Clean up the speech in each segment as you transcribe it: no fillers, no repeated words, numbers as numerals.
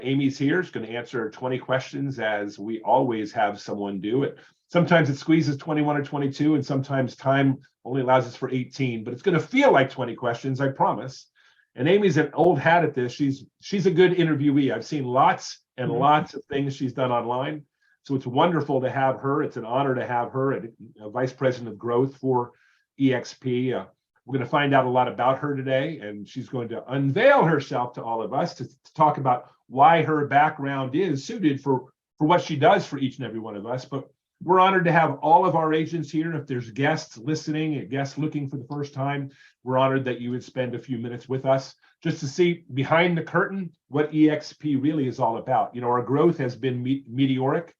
Amy's here. She's going to answer 20 questions as we always have someone do it. Sometimes it squeezes 21 or 22, and sometimes time only allows us for 18, but it's going to feel like 20 questions, I promise. And Amy's an old hat at this. She's a good interviewee. I've seen lots and lots of things she's done online. So it's wonderful to have her. It's an honor to have her as Vice President of Growth for eXp. We're going to find out a lot about her today, and she's going to unveil herself to all of us to talk about why her background is suited for what she does for each and every one of us. But we're honored to have all of our agents here. If there's guests listening, guests looking for the first time, we're honored that you would spend a few minutes with us just to see behind the curtain what eXp really is all about. You know, our growth has been meteoric,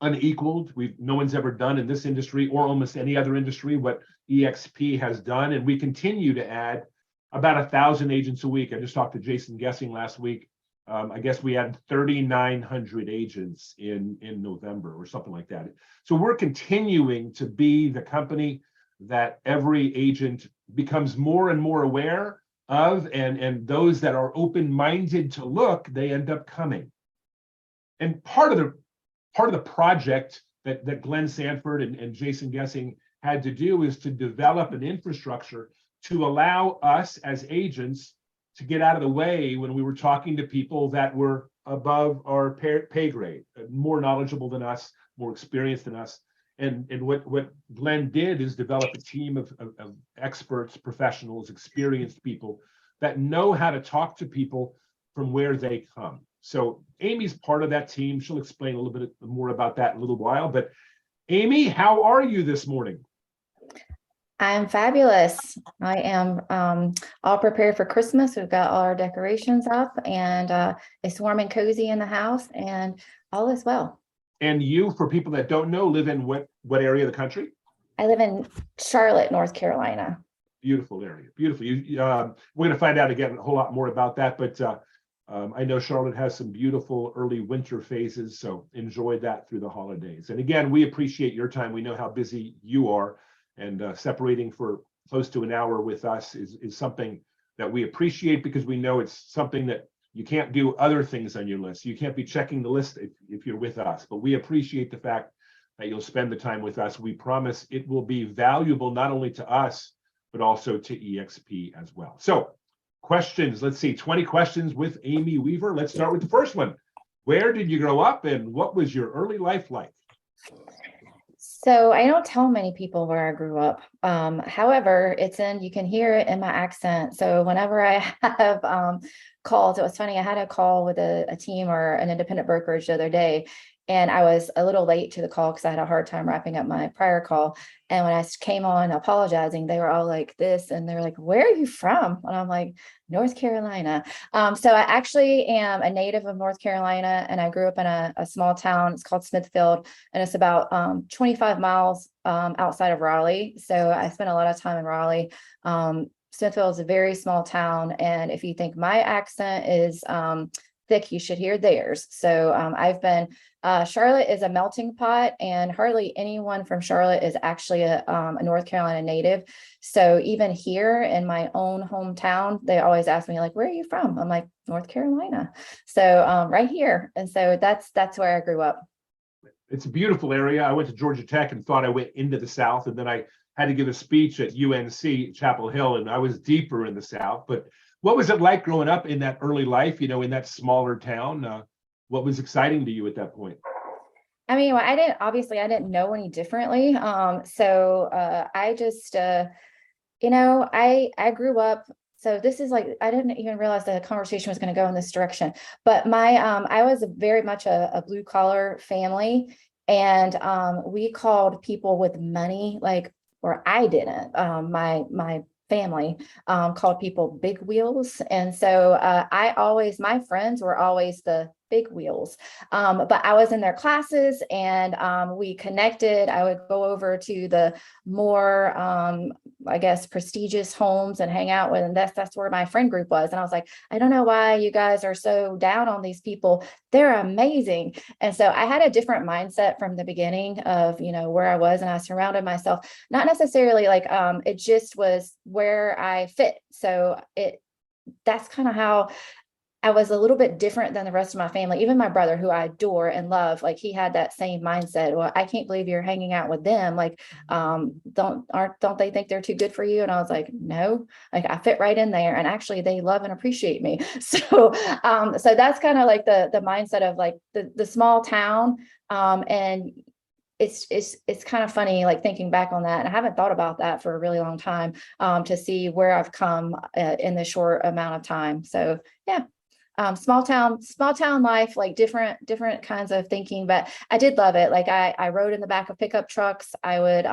unequaled. No one's ever done in this industry or almost any other industry what eXp has done, and we continue to add about 1,000 agents a week. I just talked to Jason Guessing last week. I guess we had 3,900 agents in November or something like that. So we're continuing to be the company that every agent becomes more and more aware of, and those that are open-minded to look, they end up coming. And part of the project that Glenn Sanford and Jason Guessing had to do is to develop an infrastructure to allow us as agents to get out of the way when we were talking to people that were above our pay grade, more knowledgeable than us, more experienced than us. And what Glenn did is develop a team of experts, professionals, experienced people that know how to talk to people from where they come. So Amy's part of that team. She'll explain a little bit more about that in a little while. But Amy, how are you this morning? I'm fabulous. I am all prepared for Christmas. We've got all our decorations up, and it's warm and cozy in the house, and all is well. And you, for people that don't know, live in what area of the country? I live in Charlotte, North Carolina. Beautiful area. Beautiful. We're going to find out again a whole lot more about that, but I know Charlotte has some beautiful early winter phases, so enjoy that through the holidays. And again, we appreciate your time. We know how busy you are, and separating for close to an hour with us is something that we appreciate, because we know it's something that you can't do other things on your list. You can't be checking the list if you're with us, but we appreciate the fact that you'll spend the time with us. We promise it will be valuable not only to us, but also to eXp as well. So questions, let's see, 20 questions with Amy Weaver. Let's start with the first one. Where did you grow up, and what was your early life like? So I don't tell many people where I grew up. However, you can hear it in my accent. So whenever I have calls, it was funny, I had a call with a team or an independent brokerage the other day, and I was a little late to the call because I had a hard time wrapping up my prior call. And when I came on apologizing, they were all like this, and they were like, "Where are you from?" And I'm like, "North Carolina." So I actually am a native of North Carolina, and I grew up in a small town. It's called Smithfield, and it's about 25 miles outside of Raleigh. So I spent a lot of time in Raleigh. Smithfield is a very small town, and if you think my accent is thick, you should hear theirs. So I've been Charlotte is a melting pot, and hardly anyone from Charlotte is actually a North Carolina native. So even here in my own hometown, they always ask me, like, "Where are you from?" I'm like, "North Carolina." So right here. And so that's where I grew up. It's a beautiful area. I went to Georgia Tech and thought I went into the South, and then I had to give a speech at UNC Chapel Hill, and I was deeper in the South. But what was it like growing up in that early life, in that smaller town? What was exciting to you at that point? I mean, I didn't know any differently. So I just, I grew up. So this is like, I didn't even realize the conversation was going to go in this direction. But I was very much a blue collar family, and we called people with money, or I didn't. My family called people big wheels. And so my friends were always the big wheels. But I was in their classes, and we connected. I would go over to the more, prestigious homes and hang out with, and that's where my friend group was. And I was like, "I don't know why you guys are so down on these people. They're amazing." And so I had a different mindset from the beginning of, where I was, and I surrounded myself, not necessarily it just was where I fit. So that's kind of how I was a little bit different than the rest of my family. Even my brother, who I adore and love, like he had that same mindset. Well, I can't believe you're hanging out with them. Like, don't they think they're too good for you? And I was like, no, like I fit right in there. And actually they love and appreciate me. So that's kind of like the mindset of like the small town. And it's kind of funny, like thinking back on that. And I haven't thought about that for a really long time, to see where I've come in the short amount of time. So yeah. Small town life, like different kinds of thinking, but I did love it. Like I rode in the back of pickup trucks. I would,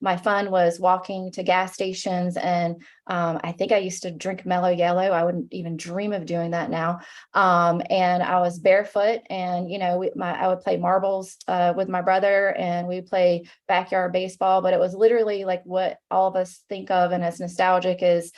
my fun was walking to gas stations, and I think I used to drink Mellow Yellow. I wouldn't even dream of doing that now. And I was barefoot, and I would play marbles with my brother, and we'd play backyard baseball. But it was literally like what all of us think of and as nostalgic is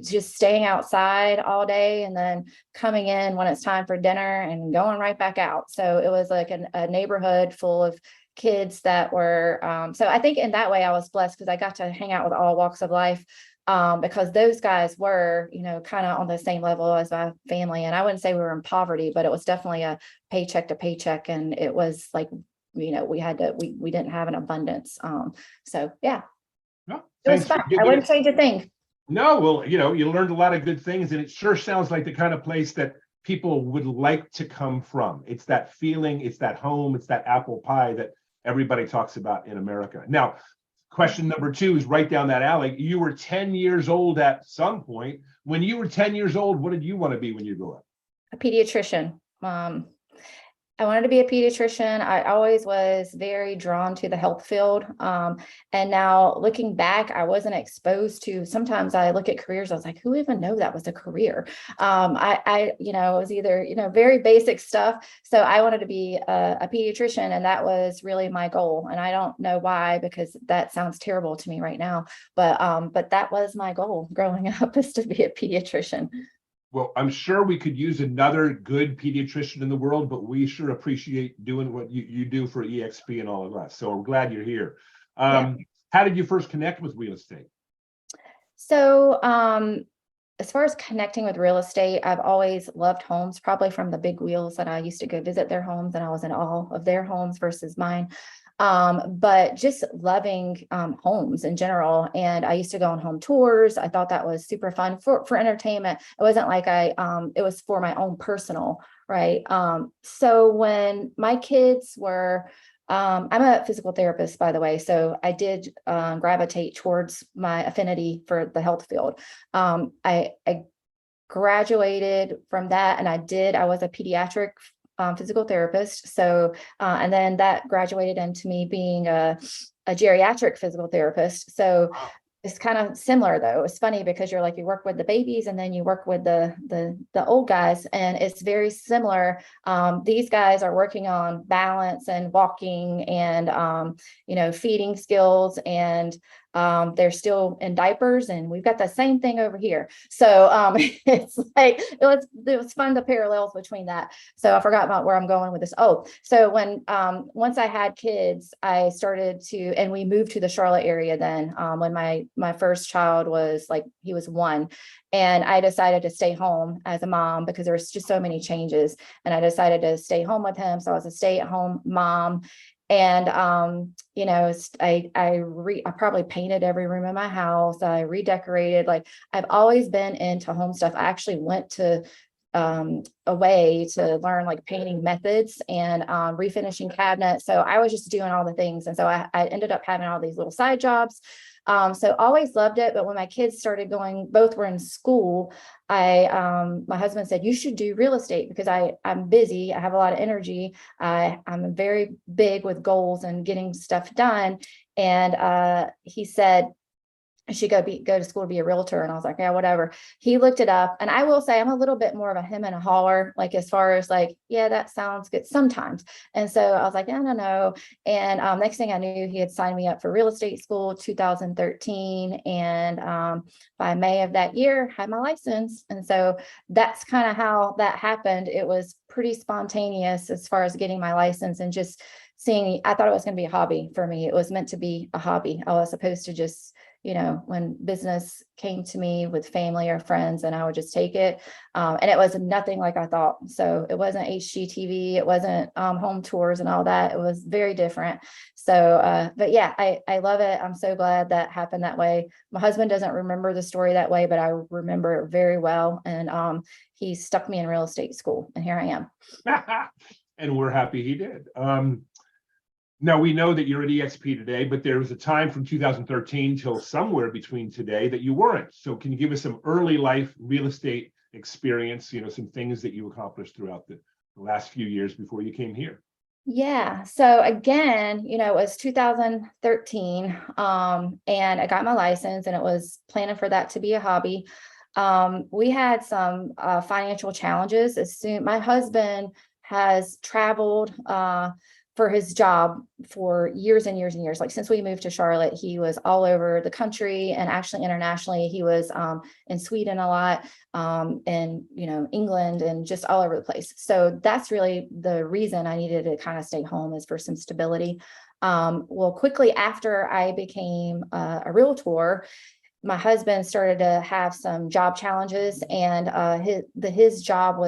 just staying outside all day and then coming in when it's time for dinner and going right back out. So it was like a neighborhood full of kids that were, so I think in that way I was blessed because I got to hang out with all walks of life, because those guys were, kind of on the same level as my family. And I wouldn't say we were in poverty, but it was definitely a paycheck to paycheck. And it was like, we didn't have an abundance. So yeah, No, it was thanks for fun. I giving wouldn't it. change a thing. No, well, you learned a lot of good things, and it sure sounds like the kind of place that people would like to come from. It's that feeling, it's that home, it's that apple pie that everybody talks about in America. Now, question number 2 is right down that alley. You were 10 years old at some point. When you were 10 years old, what did you want to be when you grew up? A pediatrician. I wanted to be a pediatrician. I always was very drawn to the health field. And now looking back, I wasn't exposed to, sometimes I look at careers, I was like, who even know that was a career? It was either, very basic stuff. So I wanted to be a pediatrician, and that was really my goal. And I don't know why, because that sounds terrible to me right now, but that was my goal growing up, is to be a pediatrician. Well, I'm sure we could use another good pediatrician in the world, but we sure appreciate doing what you do for eXp and all of us. So we're glad you're here. Yeah. How did you first connect with real estate? So, as far as connecting with real estate, I've always loved homes, probably from the big wheels that I used to go visit their homes, and I was in awe of their homes versus mine. But just loving homes in general. And I used to go on home tours. I thought that was super fun for entertainment. It wasn't like it was for my own personal, right? So when my kids were, I'm a physical therapist, by the way, so I did gravitate towards my affinity for the health field. I graduated from that, and I was a pediatric physical therapist. So, and then that graduated into me being a geriatric physical therapist. So it's kind of similar though. It's funny because you work with the babies, and then you work with the old guys, and it's very similar. These guys are working on balance and walking and, feeding skills, and they're still in diapers, and we've got the same thing over here. So it's like it was fun, the parallels between that. So I forgot about where I'm going with this. Oh, so when once I had kids, I started to, and we moved to the Charlotte area then, when my first child was he was 1, and I decided to stay home as a mom because there was just so many changes, and I decided to stay home with him. So I was a stay-at-home mom. And, I probably painted every room in my house. I redecorated. I've always been into home stuff. I actually went to a way to learn painting methods and refinishing cabinets. So I was just doing all the things. And so I ended up having all these little side jobs. So always loved it. But when my kids started going, both were in school, my husband said, you should do real estate because I'm busy. I have a lot of energy. I'm very big with goals and getting stuff done. And he said, I should go to school to be a realtor. And I was like, yeah, whatever. He looked it up. And I will say I'm a little bit more of a him and a holler, as far as yeah, that sounds good sometimes. And so I was like, no. And next thing I knew, he had signed me up for real estate school 2013. And by May of that year, had my license. And so that's kind of how that happened. It was pretty spontaneous as far as getting my license and just seeing. I thought it was going to be a hobby for me. It was meant to be a hobby. I was supposed to just when business came to me with family or friends, and I would just take it. And it was nothing like I thought. So it wasn't HGTV, it wasn't home tours and all that. It was very different. So, but yeah, I love it. I'm so glad that happened that way. My husband doesn't remember the story that way, but I remember it very well. And he stuck me in real estate school, and here I am. And we're happy he did. Now we know that you're at eXp today, but there was a time from 2013 till somewhere between today that you weren't. So can you give us some early life real estate experience, some things that you accomplished throughout the last few years before you came here? Yeah. So again, it was 2013, and I got my license, and it was planning for that to be a hobby. We had some financial challenges. My husband has traveled for his job for years and years and years. Like since we moved to Charlotte, he was all over the country, and actually internationally. He was in Sweden a lot, and England, and just all over the place. So that's really the reason I needed to kind of stay home, is for some stability. Well, quickly after I became a realtor, my husband started to have some job challenges, and his job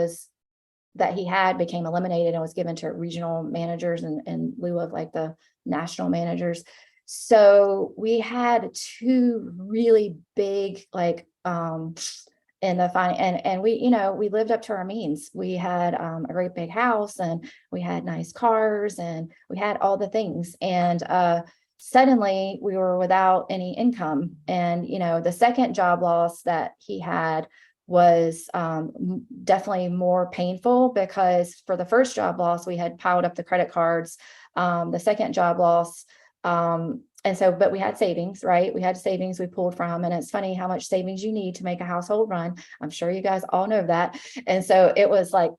that he had became eliminated and was given to regional managers in lieu of like the national managers. So we had two really big, like, in the and we lived up to our means. We had a great big house, and we had nice cars, and we had all the things. And suddenly we were without any income. And the second job loss that he had was definitely more painful, because for the first job loss, we had piled up the credit cards. The second job loss, but we had savings, right? We had savings we pulled from, and it's funny how much savings you need to make a household run. I'm sure you guys all know that. And so it was like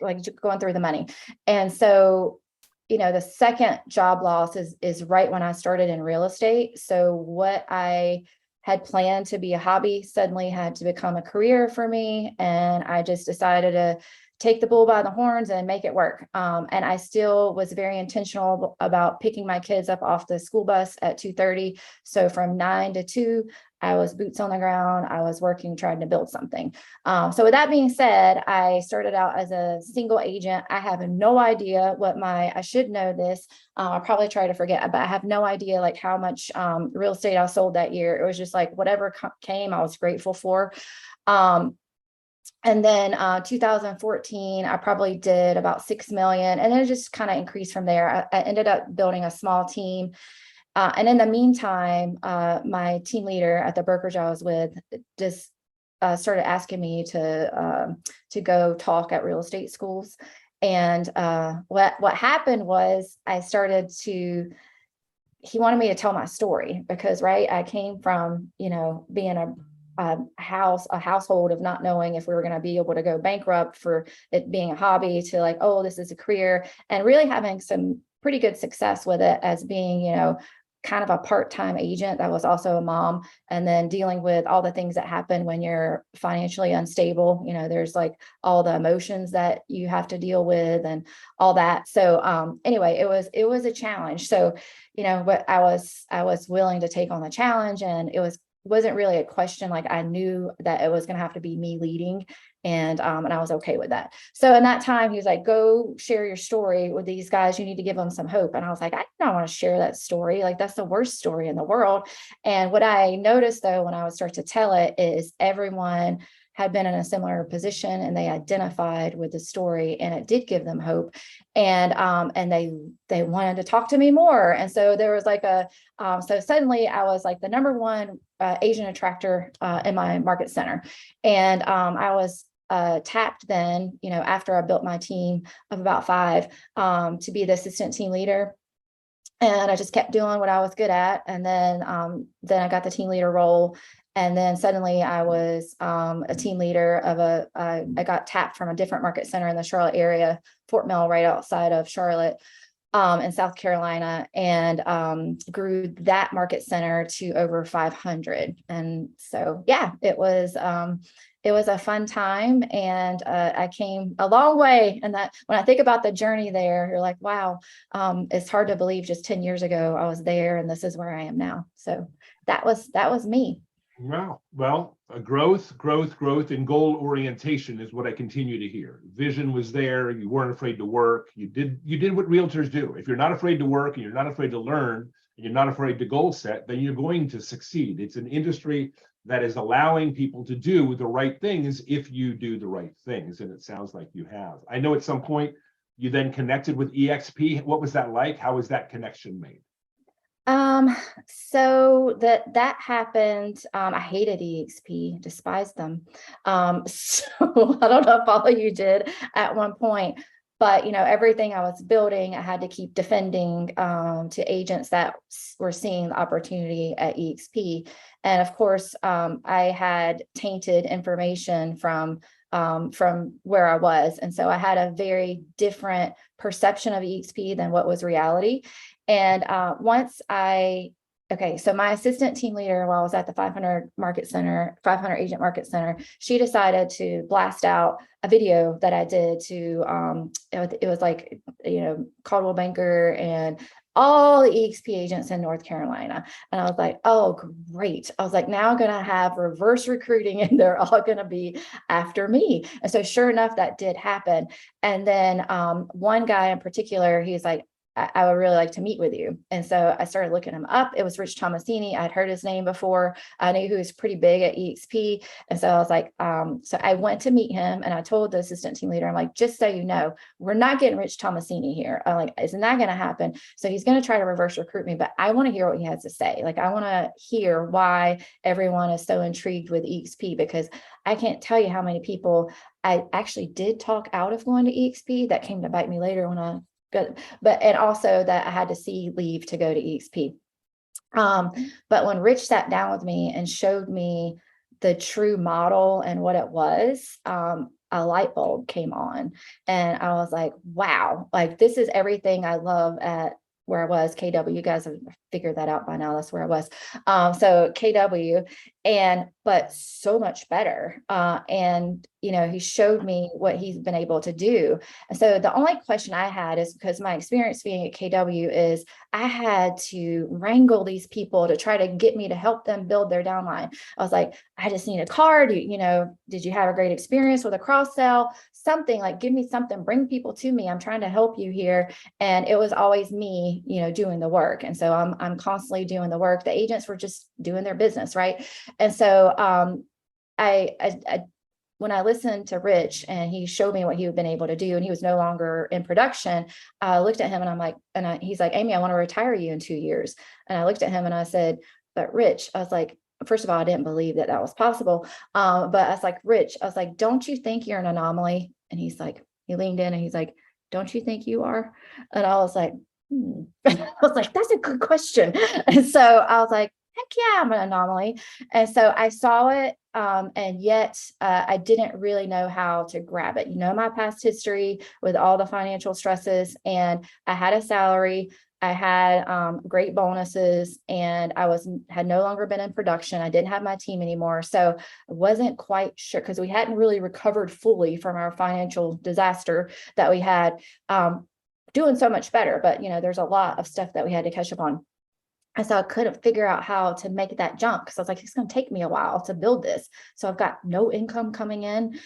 going through the money. And so, the second job loss is right when I started in real estate. So what I had planned to be a hobby suddenly had to become a career for me. And I just decided to take the bull by the horns and make it work. And I still was very intentional about picking my kids up off the school bus at 2:30. So from 9 to 2, I was boots on the ground. I was working, trying to build something. So with that being said, I started out as a single agent. I have no idea I should know this. I'll probably try to forget, but I have no idea like how much real estate I sold that year. It was just like whatever came, I was grateful for. And then 2014, I probably did about 6 million, and then it just kind of increased from there. I ended up building a small team. And in the meantime, my team leader at the brokerage I was with just started asking me to go talk at real estate schools. And what happened was he wanted me to tell my story, because, right, I came from, being a household of not knowing if we were going to be able to go bankrupt, for it being a hobby, to like, oh, this is a career, and really having some pretty good success with it as being, kind of a part-time agent that was also a mom, and then dealing with all the things that happen when you're financially unstable. There's like all the emotions that you have to deal with and all that. So anyway, it was a challenge. So, but I was willing to take on the challenge, and wasn't really a question. Like I knew that it was going to have to be me leading, and I was okay with that. So in that time, he was like, go share your story with these guys. You need to give them some hope. And I was like, I don't want to share that story. Like that's the worst story in the world. And what I noticed though, when I would start to tell it, is everyone had been in a similar position, and they identified with the story, and it did give them hope. And they wanted to talk to me more. And so there was like so suddenly I was like the number one agent attractor in my market center. And I was tapped then, after I built my team of about 5, to be the assistant team leader. And I just kept doing what I was good at. And then I got the team leader role. And then suddenly I was a team leader of I got tapped from a different market center in the Charlotte area, Fort Mill, right outside of Charlotte, in South Carolina, and grew that market center to over 500. And so, yeah, it was a fun time, and I came a long way. And that, when I think about the journey there, you're like, wow, it's hard to believe just 10 years ago I was there, and this is where I am now. So that was me. Wow. Well, growth, and goal orientation is what I continue to hear. Vision was there. You weren't afraid to work. You did what realtors do. If you're not afraid to work and you're not afraid to learn and you're not afraid to goal set, then you're going to succeed. It's an industry that is allowing people to do the right things if you do the right things. And it sounds like you have. I know at some point you then connected with eXp. What was that like? How was that connection made? So that happened. I hated eXp, despised them. So I don't know if all of you did at one point, but everything I was building, I had to keep defending to agents that were seeing the opportunity at eXp. And of course, I had tainted information from where I was. And so I had a very different perception of eXp than what was reality. And so my assistant team leader, while I was at the 500 agent market center, she decided to blast out a video that I did to, it was like, Caldwell Banker and all the eXp agents in North Carolina. And I was like, oh, great. I was like, now I'm going to have reverse recruiting and they're all going to be after me. And so sure enough, that did happen. And then one guy in particular, he's like, I would really like to meet with you. And so I started looking him up. It was Rich Tomasini. I'd heard his name before. I knew he was pretty big at eXp. And so I was like, so I went to meet him and I told the assistant team leader, I'm like, just so you know, we're not getting Rich Tomasini here. I'm like, it's not going to happen. So he's going to try to reverse recruit me, but I want to hear what he has to say. Like, I want to hear why everyone is so intrigued with eXp, because I can't tell you how many people I actually did talk out of going to eXp that came to bite me later when I and also that I had to see leave to go to eXp. But when Rich sat down with me and showed me the true model and what it was, a light bulb came on and I was like, wow, like this is everything I love at where I was, KW. You guys have figured that out by now. That's where I was. So KW, but so much better. And he showed me what he's been able to do. And so the only question I had is, because my experience being at KW is I had to wrangle these people to try to get me to help them build their downline. I was like, I just need a card. Did you have a great experience with a cross sell? Something like, give me something, bring people to me. I'm trying to help you here. And it was always me, doing the work. And so I'm constantly doing the work. The agents were just doing their business. Right. And so when I listened to Rich and he showed me what he had been able to do and he was no longer in production, I looked at him and I'm like, he's like, Amy, I want to retire you in 2 years. And I looked at him and I said, but Rich, I was like, first of all, I didn't believe that was possible. But I was like, Rich, I was like, don't you think you're an anomaly? And he's like, he leaned in and he's like, don't you think you are? And I was like, I was like, that's a good question. And so I was like, heck yeah, I'm an anomaly. And so I saw it. And yet I didn't really know how to grab it. My past history with all the financial stresses, and I had a salary. I had great bonuses, and I had no longer been in production. I didn't have my team anymore. So I wasn't quite sure, because we hadn't really recovered fully from our financial disaster that we had, doing so much better. But, there's a lot of stuff that we had to catch up on. And so I couldn't figure out how to make that jump, because I was like, it's going to take me a while to build this. So I've got no income coming in.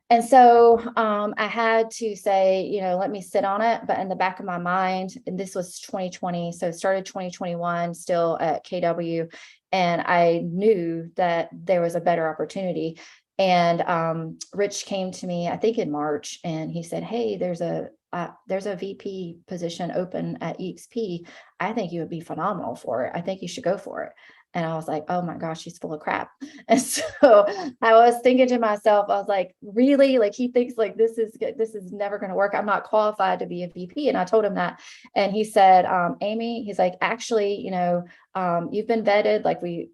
And so I had to say, let me sit on it. But in the back of my mind, and this was 2020, so it started 2021 still at KW. And I knew that there was a better opportunity. And Rich came to me, I think in March, and he said, hey, there's a VP position open at eXp. I think you would be phenomenal for it. I think you should go for it. And I was like, oh my gosh, he's full of crap. And so I was thinking to myself, I was like, really? Like, he thinks like this is never going to work. I'm not qualified to be a VP. And I told him that. And he said, Amy, he's like, actually, you've been vetted. Like we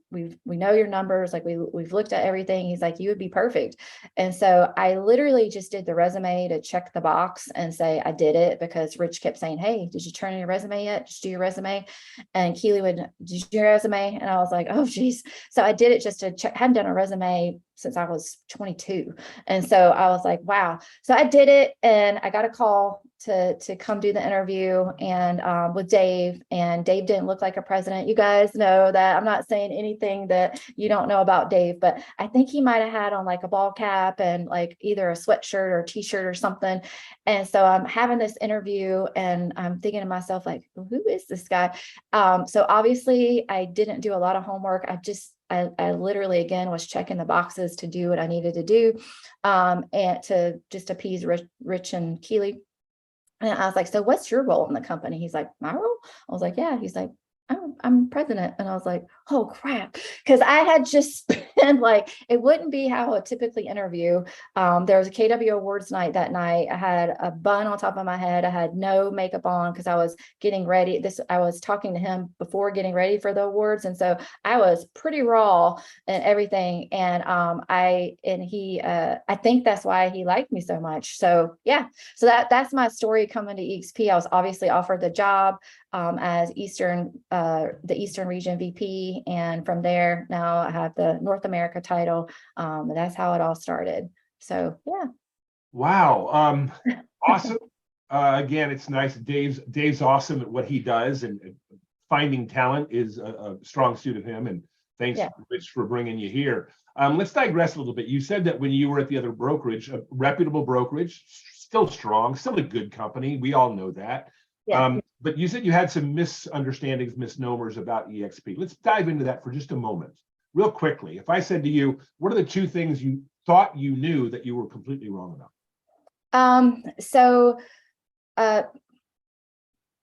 know your numbers. Like we've looked at everything. He's like, you would be perfect. And so I literally just did the resume to check the box and say I did it, because Rich kept saying, hey, did you turn in your resume yet? Just do your resume. And Keely would, did you do your resume? And I was like, oh geez. So I did it just to check. Hadn't done a resume since I was 22. And so I was like, wow. So I did it, and I got a call to come do the interview and with Dave, and Dave didn't look like a president. You guys know that I'm not saying anything that you don't know about Dave, but I think he might have had on like a ball cap and like either a sweatshirt or a t-shirt or something. And so I'm having this interview and I'm thinking to myself, like, who is this guy? So obviously I didn't do a lot of homework. I literally, again, was checking the boxes to do what I needed to do, and to just appease Rich and Keely. And I was like, so what's your role in the company? He's like, my role? I was like, yeah. He's like, I'm president. And I was like, oh crap. Cause I had just been like, it wouldn't be how I would typically interview. There was a KW awards night that night. I had a bun on top of my head. I had no makeup on because I was getting ready. I was talking to him before getting ready for the awards. And so I was pretty raw and everything. And I think that's why he liked me so much. So yeah, so that's my story coming to eXp. I was obviously offered the job as the Eastern Region VP. And from there, now I have the North America title. That's how it all started. So, yeah. Wow. Awesome. Again, it's nice. Dave's awesome at what he does, and finding talent is a strong suit of him. And thanks, Rich, for bringing you here. Let's digress a little bit. You said that when you were at the other brokerage, a reputable brokerage, still strong, still a good company. We all know that. Yeah. But you said you had some misunderstandings, misnomers about eXp. Let's dive into that for just a moment, real quickly. If I said to you, what are the two things you thought you knew that you were completely wrong about?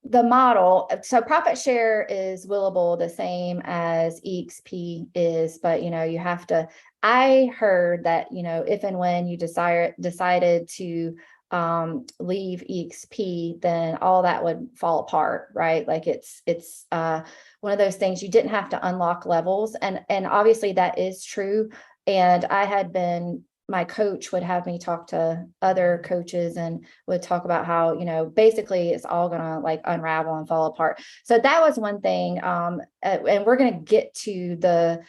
The model, so profit share is willable the same as eXp is, but you have to, I heard that, if and when you decided to leave eXp, then all that would fall apart, right? Like it's one of those things you didn't have to unlock levels, and obviously that is true. And my coach would have me talk to other coaches and would talk about how, basically it's all gonna like unravel and fall apart. So that was one thing. And we're gonna get to the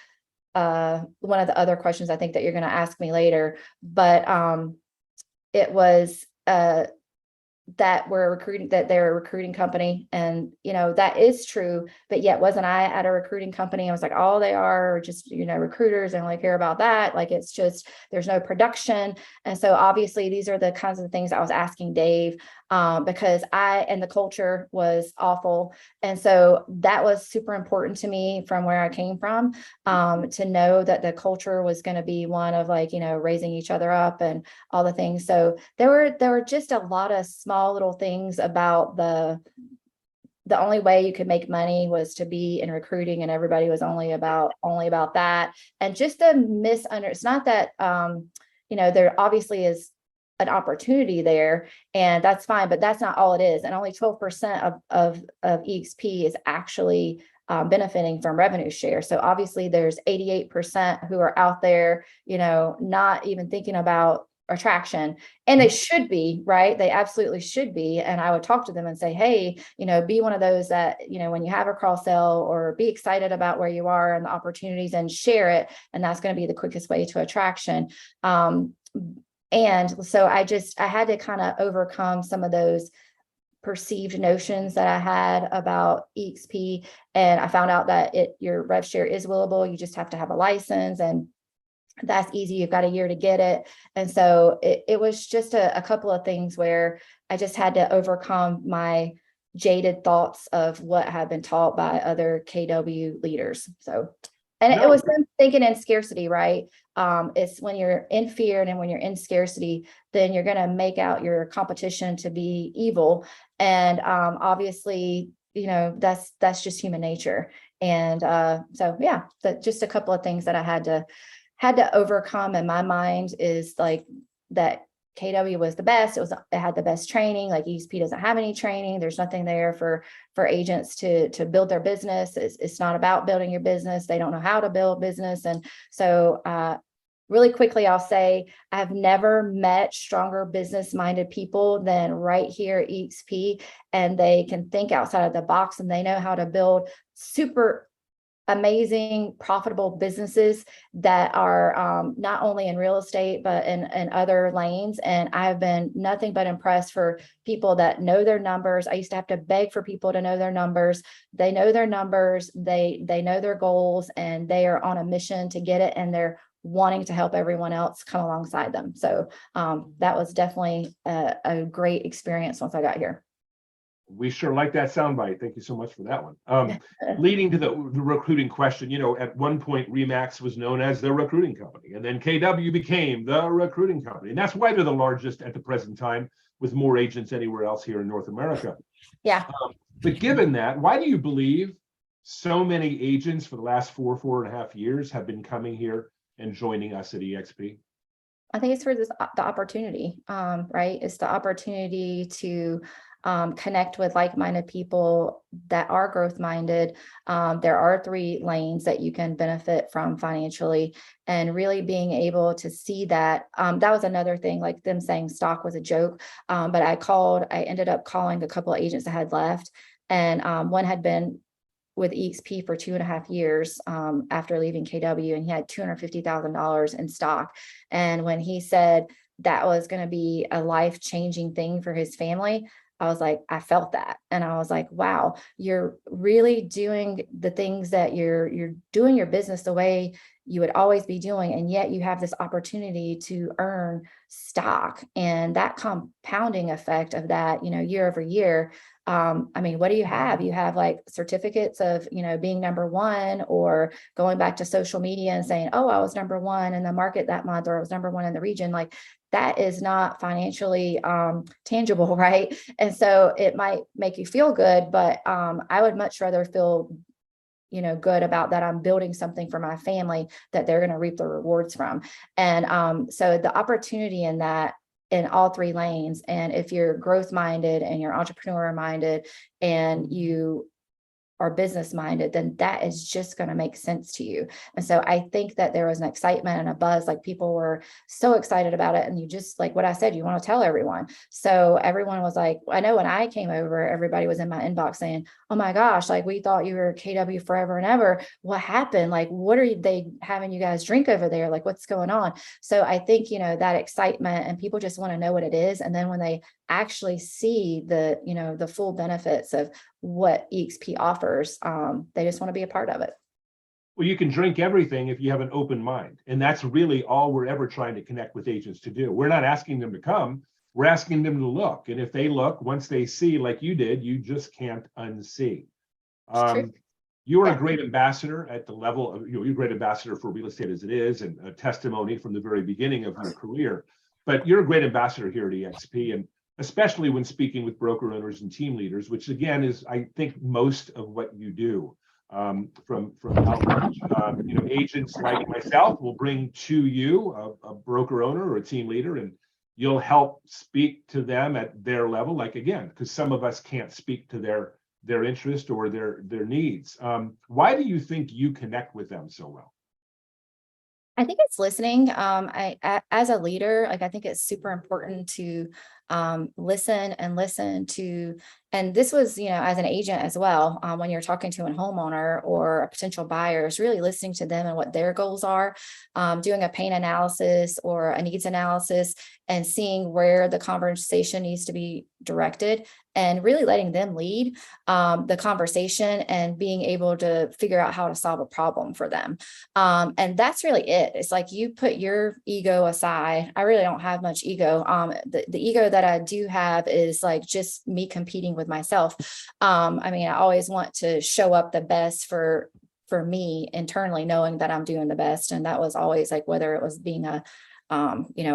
one of the other questions I think that you're gonna ask me later, but it was that they're a recruiting company, and that is true, but yet wasn't I at a recruiting company? I was like, all they are just recruiters, and only care about that. Like, it's just, there's no production. And so obviously these are the kinds of things I was asking Dave, because the culture was awful. And so that was super important to me from where I came from, to know that the culture was going to be one of like, raising each other up and all the things. So there were just a lot of small little things about the only way you could make money was to be in recruiting, and everybody was only about that. And just it's not that, there obviously is an opportunity there, and that's fine, but that's not all it is. And only 12% of eXp is actually benefiting from revenue share. So obviously there's 88% who are out there, not even thinking about attraction, and they should be, right? They absolutely should be. And I would talk to them and say, hey, be one of those that, when you have a cross sell, or be excited about where you are and the opportunities, and share it. And that's going to be the quickest way to attraction. And so I had to kind of overcome some of those perceived notions that I had about eXp. And I found out that your rev share is willable. You just have to have a license, and that's easy. You've got a year to get it. And so it was just a couple of things where I just had to overcome my jaded thoughts of what had been taught by other KW leaders. So, and it was them thinking in scarcity, right? It's when you're in fear, and then when you're in scarcity, then you're going to make out your competition to be evil. And obviously, that's just human nature. And so, yeah, just a couple of things that I had to overcome in my mind is like that KW was the best. It had the best training. Like eXp doesn't have any training. There's nothing there for agents to build their business. It's not about building your business. They don't know how to build business. And so really quickly, I'll say I have never met stronger business-minded people than right here at eXp, and they can think outside of the box, and they know how to build super amazing, profitable businesses that are not only in real estate, but in other lanes. And I've been nothing but impressed for people that know their numbers. I used to have to beg for people to know their numbers. They know their numbers, they know their goals, and they are on a mission to get it, and they're wanting to help everyone else come alongside them. So that was definitely a great experience once I got here. We sure like that soundbite. Thank you so much for that one. Leading to the recruiting question, at one point, Remax was known as the recruiting company, and then KW became the recruiting company. And that's why they're the largest at the present time, with more agents anywhere else here in North America. Yeah. But given that, why do you believe so many agents for the last 4.5 years have been coming here and joining us at eXp? I think it's for the opportunity, right? It's the opportunity to connect with like-minded people that are growth-minded. There are 3 lanes that you can benefit from financially, and really being able to see that. That was another thing, like them saying stock was a joke. But I ended up calling a couple of agents that had left, and one had been with eXp for 2.5 years after leaving KW, and he had $250,000 in stock. And when he said that was going to be a life-changing thing for his family, I was like, I felt that. And I was like, wow, you're really doing the things that you're doing your business the way you would always be doing. And yet you have this opportunity to earn stock, and that compounding effect of that, year over year. I mean, what do you have? You have like certificates of, being number one, or going back to social media and saying, oh, I was number one in the market that month, or I was number one in the region. Like, that is not financially tangible, right? And so it might make you feel good, but I would much rather feel good about that I'm building something for my family that they're going to reap the rewards from. And so the opportunity in that, in all 3 lanes, and if you're growth minded and you're entrepreneur minded and you are business minded, then that is just going to make sense to you. And so I think that there was an excitement and a buzz, like people were so excited about it. And you just, like what I said, you want to tell everyone. So everyone was like, I know when I came over, everybody was in my inbox saying, oh my gosh, like we thought you were KW forever and ever. What happened? Like, what are they having you guys drink over there? Like, what's going on? So I think, that excitement, and people just want to know what it is. And then when they actually see the full benefits of what eXp offers, they just want to be a part of it. Well, you can drink everything if you have an open mind. And that's really all we're ever trying to connect with agents to do. We're not asking them to come, we're asking them to look. And if they look, once they see, like you did, you just can't unsee. You are a great ambassador at the level of, you're a great ambassador for real estate as it is, and a testimony from the very beginning of your career. But you're a great ambassador here at eXp, and especially when speaking with broker owners and team leaders, which again is, I think, most of what you do. From outreach, agents like myself will bring to you a broker owner or a team leader, and you'll help speak to them at their level. Like, again, because some of us can't speak to their interest or their needs. Why do you think you connect with them so well? I think it's listening. As a leader, like I think it's super important to listen to, and this was, as an agent as well, when you're talking to a homeowner or a potential buyer, is really listening to them and what their goals are, doing a pain analysis or a needs analysis, and seeing where the conversation needs to be directed, and really letting them lead the conversation and being able to figure out how to solve a problem for them. And that's really it. It's like you put your ego aside. I really don't have much ego. The ego that I do have is like just me competing with myself. I mean, I always want to show up the best for me internally, knowing that I'm doing the best. And that was always like, whether it was being a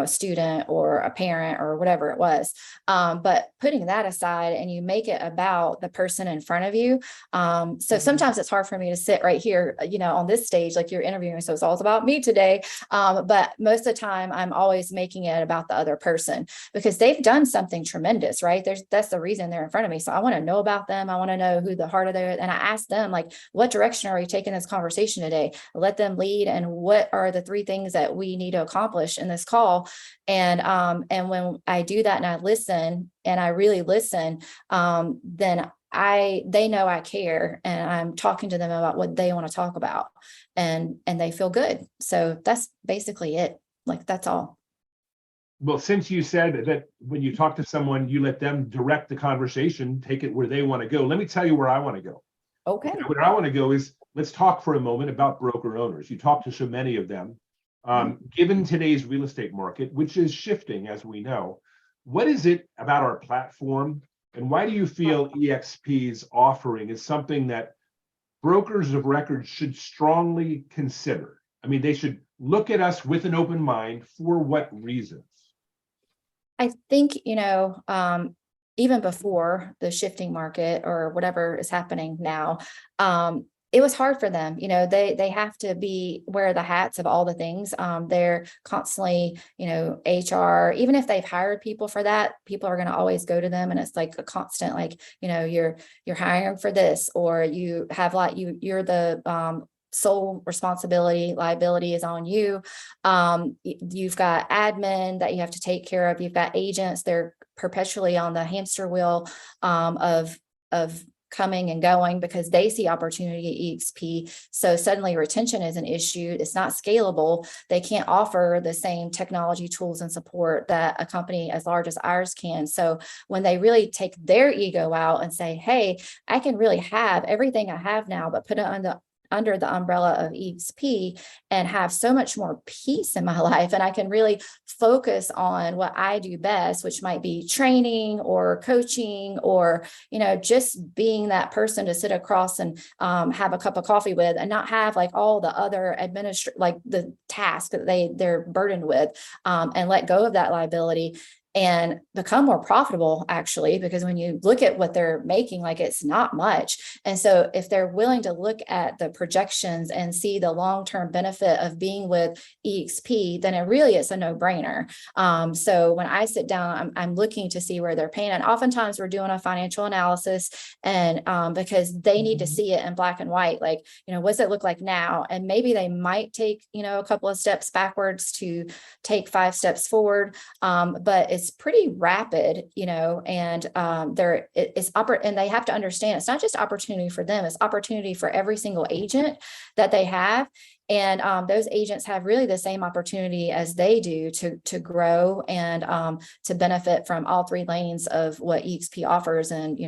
student or a parent or whatever it was. But putting that aside, and you make it about the person in front of you. So sometimes it's hard for me to sit right here, on this stage, like you're interviewing. So it's all about me today. But most of the time I'm always making it about the other person, because they've done something tremendous, right? That's the reason they're in front of me. So I want to know about them. I want to know who the heart of their, and I ask them, like, what direction are you taking this conversation today? Let them lead. And what are the 3 things that we need to accomplish in this call? And when I do that and I listen, and I really listen, then they know I care, and I'm talking to them about what they want to talk about, and they feel good. So that's basically it. Like, that's all. Well, since you said that when you talk to someone, you let them direct the conversation, take it where they want to go. Let me tell you where I want to go. Okay. Where I want to go is, let's talk for a moment about broker owners. You talk to so many of them. Given today's real estate market, which is shifting, as we know, what is it about our platform, and why do you feel eXp's offering is something that brokers of record should strongly consider? I mean, they should look at us with an open mind. For what reasons? I think, even before the shifting market or whatever is happening now, it was hard for them. They have to wear the hats of all the things. They're constantly, HR, even if they've hired people for that, people are going to always go to them. And it's like a constant, like, you're hiring for this, or you have you're the, sole responsibility, liability is on you. You've got admin that you have to take care of. You've got agents. They're perpetually on the hamster wheel of coming and going because they see opportunity at eXp. So suddenly retention is an issue. It's not scalable. They can't offer the same technology tools and support that a company as large as ours can. So when they really take their ego out and say, hey, I can really have everything I have now, but put it under the umbrella of eXp and have so much more peace in my life. And I can really focus on what I do best, which might be training or coaching, or, just being that person to sit across and have a cup of coffee with, and not have like all the other like the tasks that they're burdened with, and let go of that liability and become more profitable, actually, because when you look at what they're making, like, it's not much. And so if they're willing to look at the projections and see the long-term benefit of being with eXp, then it really is a no-brainer. So when I sit down, I'm looking to see where they're paying. And oftentimes we're doing a financial analysis, and because they need to see it in black and white, like, what's it look like now? And maybe they might take, a couple of steps backwards to take 5 steps forward. But it's pretty rapid, and and they have to understand it's not just opportunity for them, it's opportunity for every single agent that they have. And those agents have really the same opportunity as they do to grow and to benefit from all 3 lanes of what eXp offers, and,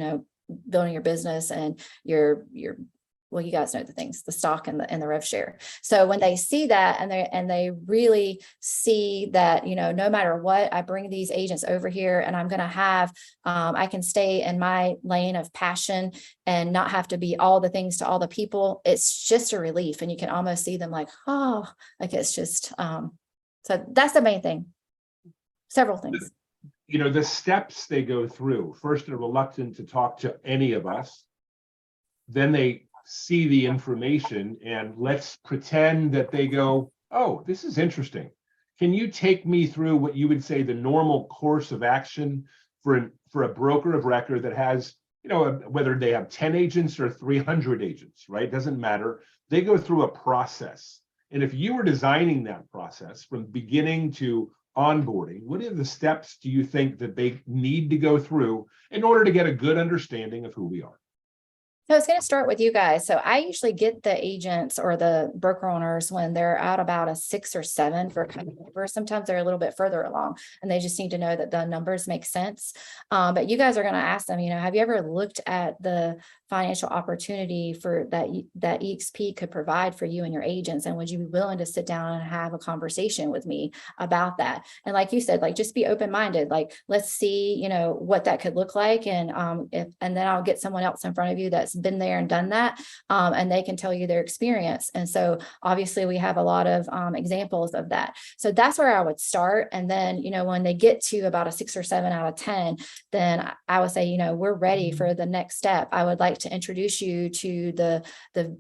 building your business and your well, you guys know the things, the stock and the rev share. So when they see that, and they really see that, no matter what, I bring these agents over here, and I'm going to have, I can stay in my lane of passion and not have to be all the things to all the people. It's just a relief. And you can almost see them like, oh, like, it's just, so that's the main thing. Several things. The steps they go through. First, they're reluctant to talk to any of us. Then they see the information, and let's pretend that they go, oh, this is interesting. Can you take me through what you would say the normal course of action for a broker of record that has, whether they have 10 agents or 300 agents, right? Doesn't matter. They go through a process. And if you were designing that process from beginning to onboarding, what are the steps do you think that they need to go through in order to get a good understanding of who we are? So it's going to start with you guys. So I usually get the agents or the broker owners when they're at about a 6 or 7 for coming over. Sometimes they're a little bit further along, and they just need to know that the numbers make sense. But you guys are going to ask them, have you ever looked at the financial opportunity for that eXp could provide for you and your agents? And would you be willing to sit down and have a conversation with me about that? And like you said, like, just be open-minded. Like, let's see, what that could look like. And and then I'll get someone else in front of you that's been there and done that, and they can tell you their experience. And so obviously we have a lot of examples of that. So that's where I would start. And then, when they get to about a 6 or 7 out of 10, then I would say, we're ready for the next step. I would like to introduce you to the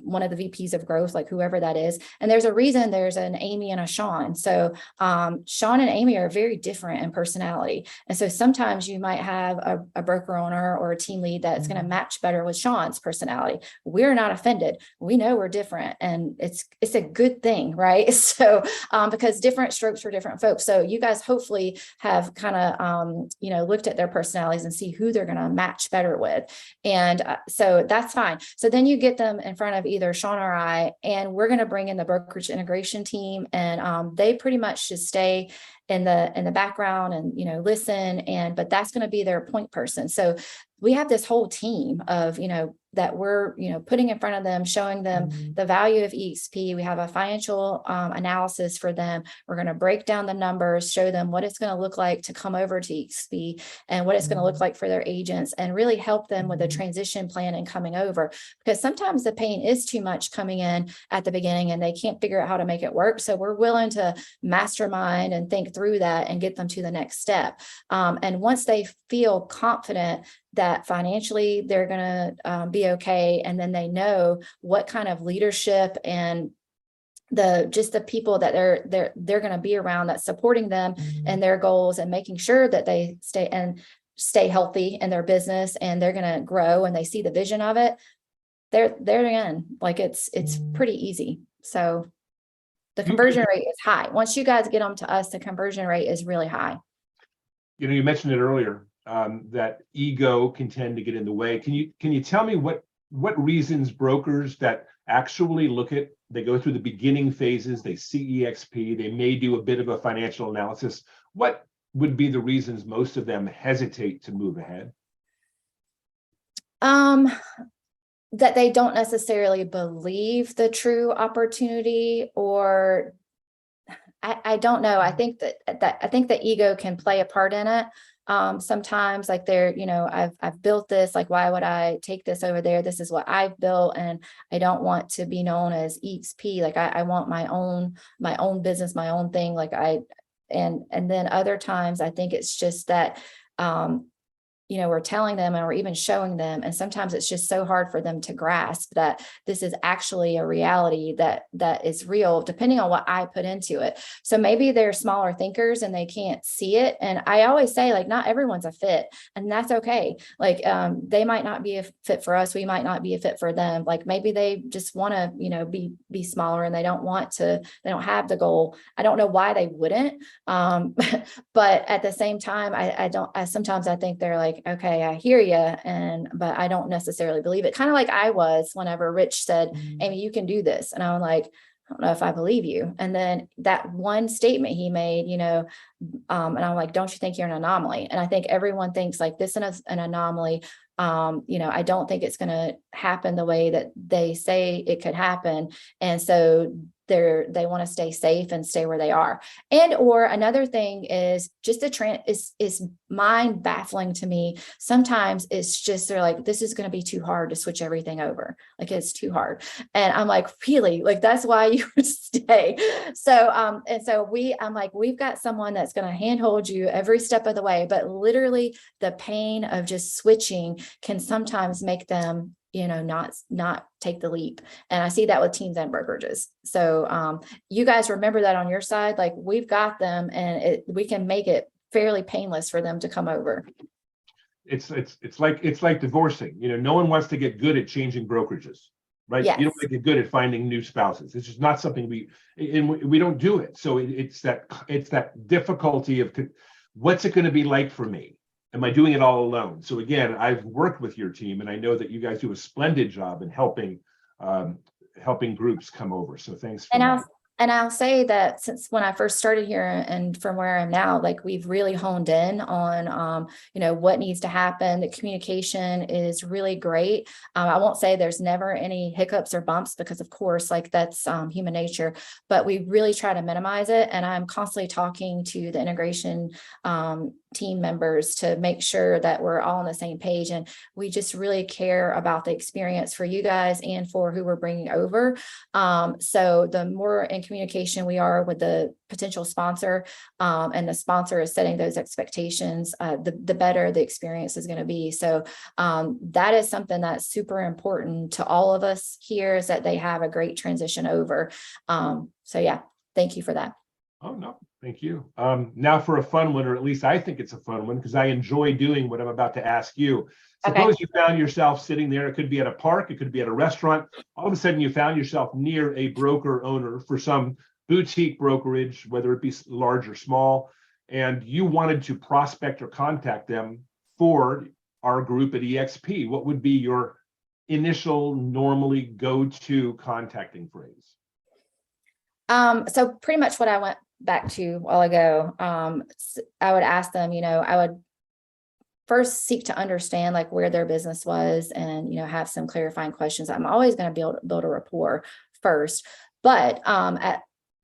one of the VPs of growth, like whoever that is. And there's a reason there's an Amy and a Sean. So Sean and Amy are very different in personality. And so sometimes you might have a broker owner or a team lead that's going to match better with Sean's. personality. We're not offended. We know we're different, and it's a good thing, right? So because different strokes for different folks. So you guys hopefully have kind of looked at their personalities and see who they're going to match better with. And so that's fine. So then you get them in front of either Sean or I, and we're going to bring in the brokerage integration team, and they pretty much just stay in the background and listen, but that's going to be their point person. So we have this whole team of that we're putting in front of them, showing them the value of eXp. We have a financial analysis for them. We're going to break down the numbers, show them what it's going to look like to come over to eXp and what it's going to look like for their agents, and really help them with a transition plan and coming over, because sometimes the pain is too much coming in at the beginning and they can't figure out how to make it work. So we're willing to mastermind and think through that and get them to the next step. And once they feel confident that financially they're going to be okay, and then they know what kind of leadership and the people that they're going to be around, that's supporting them and their goals, and making sure that they stay healthy in their business, and they're going to grow, and they see the vision of it, they're in. Like it's pretty easy. So the conversion rate is high. Once you guys get them to us, the conversion rate is really high. You mentioned it earlier, that ego can tend to get in the way. Can you tell me what reasons brokers that actually they go through the beginning phases, they see eXp, they may do a bit of a financial analysis, what would be the reasons most of them hesitate to move ahead? That they don't necessarily believe the true opportunity, or I don't know. I think that ego can play a part in it. Sometimes, like I've built this, like, why would I take this over there? This is what I've built, and I don't want to be known as eXp. Like I want my own business, my own thing. And then other times I think it's just that, we're telling them and we're even showing them, and sometimes it's just so hard for them to grasp that this is actually a reality that is real, depending on what I put into it. So maybe they're smaller thinkers and they can't see it. And I always say, like, not everyone's a fit, and that's okay. Like, they might not be a fit for us. We might not be a fit for them. Like maybe they just want to, be smaller, and they don't have the goal. I don't know why they wouldn't. But at the same time, I sometimes I think they're like, okay, I hear you, but I don't necessarily believe it. Kind of like I was whenever Rich said, Amy, you can do this. And I'm like, I don't know if I believe you. And then that one statement he made, and I'm like, don't you think you're an anomaly? And I think everyone thinks like this is an anomaly. I don't think it's going to happen the way that they say it could happen. And so they want to stay safe and stay where they are. Or another thing is just is mind baffling to me. Sometimes it's just, they're like, this is going to be too hard to switch everything over. Like it's too hard. And I'm like, really? Like, that's why you would stay. So, I'm like, we've got someone that's going to handhold you every step of the way, but literally the pain of just switching can sometimes make them, not take the leap. And I see that with teams and brokerages. So you guys remember that on your side, like we've got them, and we can make it fairly painless for them to come over. It's like divorcing. No one wants to get good at changing brokerages, right? Yes. You don't want to get good at finding new spouses. It's just not something we don't do it. So it's that difficulty of what's it going to be like for me? Am I doing it all alone? So again, I've worked with your team, and I know that you guys do a splendid job in helping groups come over. So thanks for that. And I'll say that since when I first started here and from where I'm now, like we've really honed in on, what needs to happen. The communication is really great. I won't say there's never any hiccups or bumps, because of course, like that's human nature, but we really try to minimize it. And I'm constantly talking to the integration team members to make sure that we're all on the same page. And we just really care about the experience for you guys and for who we're bringing over. So the more in communication we are with the potential sponsor, and the sponsor is setting those expectations, the better the experience is going to be. So that is something that's super important to all of us here, is that they have a great transition over. So yeah, thank you for that. Oh, no, Thank you. Now for a fun one, or at least I think it's a fun one because I enjoy doing what I'm about to ask you. Okay. Suppose you found yourself sitting there. It could be at a park, it could be at a restaurant. All of a sudden, you found yourself near a broker owner for some boutique brokerage, whether it be large or small, and you wanted to prospect or contact them for our group at eXp. What would be your initial, normally go-to contacting phrase? So pretty much what I went back to a while ago, I would ask them, I would first seek to understand like where their business was and, have some clarifying questions. I'm always going to build a rapport first, but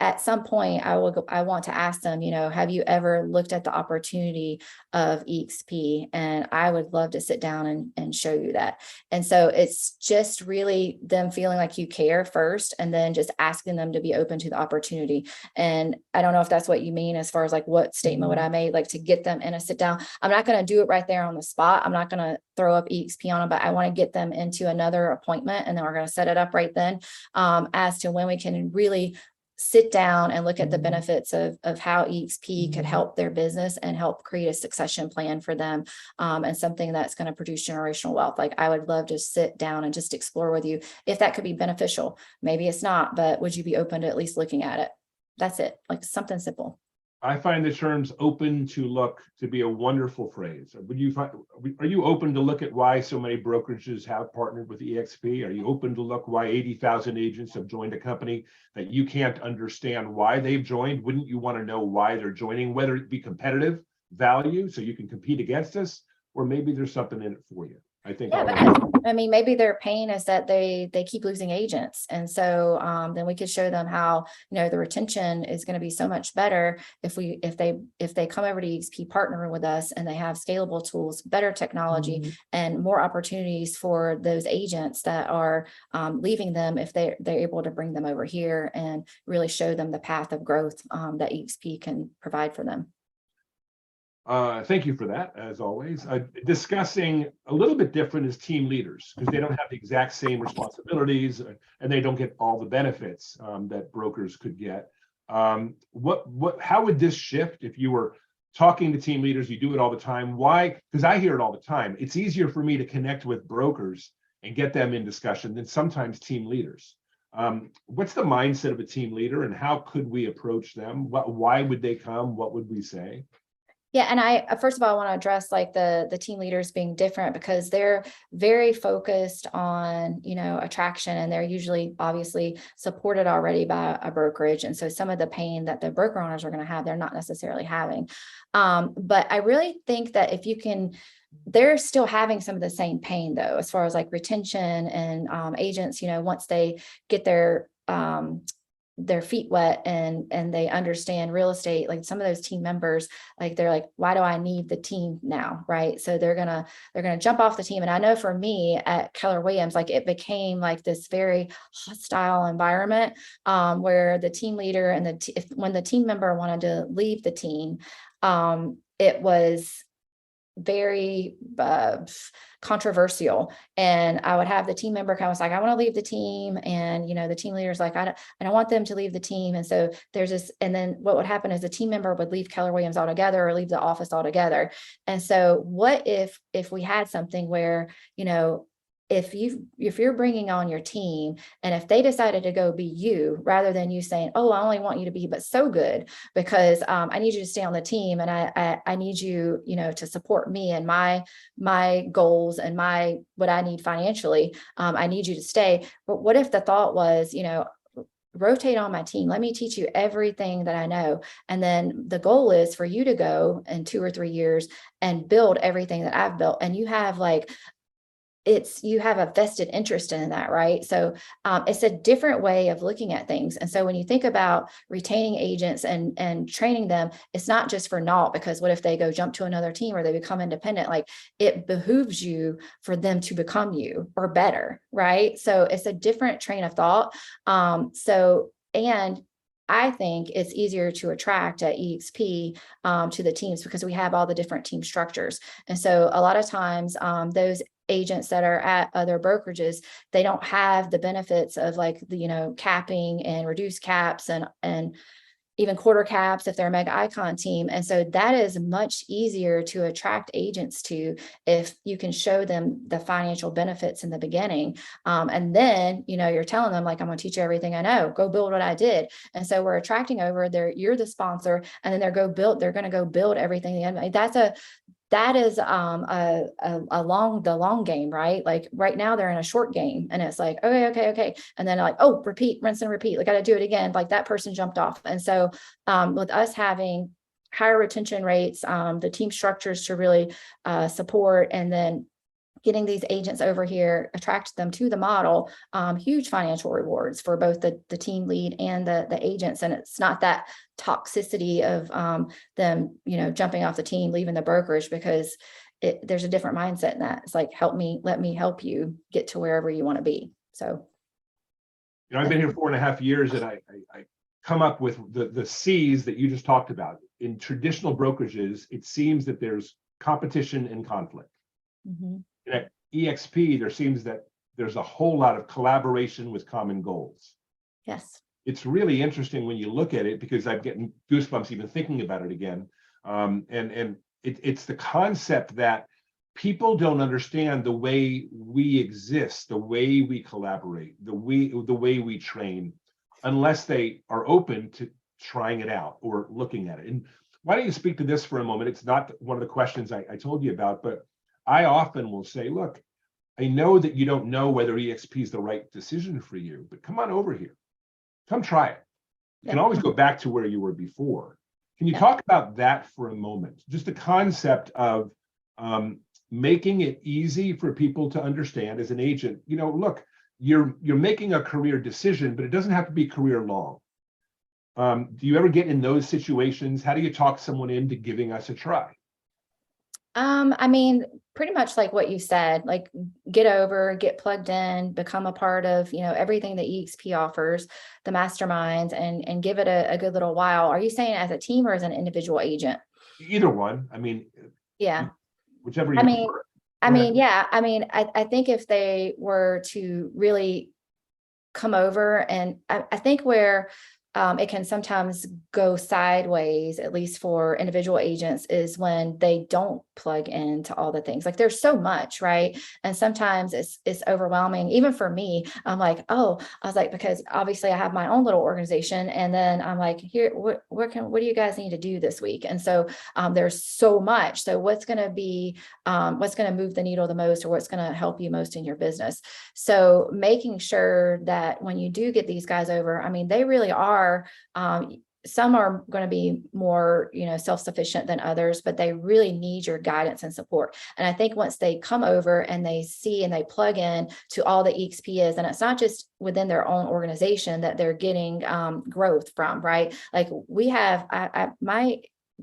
at some point I want to ask them, have you ever looked at the opportunity of eXp? And I would love to sit down and show you that. And so it's just really them feeling like you care first, and then just asking them to be open to the opportunity. And I don't know if that's what you mean as far as like what statement would I make, like to get them in a sit down. I'm not going to do it right there on the spot. I'm not going to throw up eXp on them, but I want to get them into another appointment, and then we're going to set it up right then, as to when we can really sit down and look at the benefits of how eXp could help their business and help create a succession plan for them, and something that's going to produce generational wealth. Like I would love to sit down and just explore with you if that could be beneficial. Maybe it's not, but would you be open to at least looking at it? That's it, like something simple. I find the terms "open to look" to be a wonderful phrase. Are you open to look at why so many brokerages have partnered with eXp? Are you open to look why 80,000 agents have joined a company that you can't understand why they've joined? Wouldn't you want to know why they're joining, whether it be competitive value so you can compete against us, or maybe there's something in it for you? I think I mean, maybe their pain is that they keep losing agents. And so then we could show them how, the retention is going to be so much better if they come over to eXp, partner with us, and they have scalable tools, better technology, and more opportunities for those agents that are leaving them, if they're able to bring them over here and really show them the path of growth that eXp can provide for them. Thank you for that, as always. Discussing a little bit different is team leaders, because they don't have the exact same responsibilities, and they don't get all the benefits that brokers could get. How would this shift if you were talking to team leaders? You do it all the time. Why? Because I hear it all the time. It's easier for me to connect with brokers and get them in discussion than sometimes team leaders. What's the mindset of a team leader, and how could we approach them? Why would they come? What would we say? Yeah, and I first of all, I want to address like the team leaders being different, because they're very focused on, attraction, and they're usually obviously supported already by a brokerage. And so some of the pain that the broker owners are going to have, they're not necessarily having. But I really think that they're still having some of the same pain though, as far as like retention and agents, once they get their feet wet and they understand real estate, like some of those team members, like they're like, why do I need the team now? Right. So they're gonna jump off the team. And I know for me at Keller Williams, like it became like this very hostile environment, where the team leader and when the team member wanted to leave the team, it was very controversial. And I would have the team member kind of like, I want to leave the team. And, the team leader's like, I don't want them to leave the team. And so there's this, and then what would happen is the team member would leave Keller Williams altogether, or leave the office altogether. And so what if we had something where, if you're bringing on your team, and if they decided to go be you, rather than you saying, oh, I only want you to be but so good, because I need you to stay on the team, and I need you, to support me and my goals and what I need financially. I need you to stay. But what if the thought was, rotate on my team. Let me teach you everything that I know. And then the goal is for you to go in 2 or 3 years and build everything that I've built. And you have you have a vested interest in that, right? So it's a different way of looking at things. And so when you think about retaining agents and training them, it's not just for naught, because what if they go jump to another team or they become independent? Like it behooves you for them to become you or better, right? So it's a different train of thought. And I think it's easier to attract at eXp to the teams, because we have all the different team structures. And so a lot of times those agents that are at other brokerages, they don't have the benefits of like the, capping and reduced caps and even quarter caps if they're a mega icon team. And so that is much easier to attract agents to if you can show them the financial benefits in the beginning. And then, you're telling them like, I'm going to teach you everything I know, go build what I did. And so we're attracting over there, you're the sponsor, and then they're going to go build everything. That is the long game, right? Like right now they're in a short game and it's like, okay. And then like, oh, repeat, rinse and repeat. Like, I got to do it again. Like that person jumped off. And so with us having higher retention rates, the team structures to really support, and then getting these agents over here, attract them to the model, huge financial rewards for both the team lead and the agents. And it's not that toxicity of them, jumping off the team, leaving the brokerage, because there's a different mindset in that. It's like, let me help you get to wherever you want to be. So, I've been here 4.5 years, and I come up with the C's that you just talked about. In traditional brokerages, it seems that there's competition and conflict. mm-hmm. At eXp, there seems that there's a whole lot of collaboration with common goals. Yes. It's really interesting when you look at it, because I'm getting goosebumps even thinking about it again. It's the concept that people don't understand the way we exist, the way we collaborate, the way we train, unless they are open to trying it out or looking at it. And why don't you speak to this for a moment? It's not one of the questions I told you about, but I often will say, look, I know that you don't know whether eXp is the right decision for you, but come on over here. Come try it. You can always go back to where you were before. Can you talk about that for a moment? Just the concept of making it easy for people to understand as an agent. Look, you're making a career decision, but it doesn't have to be career long. Do you ever get in those situations? How do you talk someone into giving us a try? I mean, pretty much like what you said, like get plugged in, become a part of, everything that eXp offers, the masterminds, and give it a good little while. Are you saying as a team or as an individual agent? Either one. I mean, yeah, whichever you prefer. I think if they were to really come over, and I think where it can sometimes go sideways, at least for individual agents, is when they don't plug into all the things. Like there's so much, right? And sometimes it's overwhelming. Even for me, I'm like, I was like, because obviously I have my own little organization, and then I'm like, here, what do you guys need to do this week? And so there's so much. So what's going to move the needle the most, or what's going to help you most in your business? So making sure that when you do get these guys over, I mean, they really are. Some are going to be more, self-sufficient than others, but they really need your guidance and support. And I think once they come over and they see and they plug in to all the eXp is, and it's not just within their own organization that they're getting growth from, right? Like we have,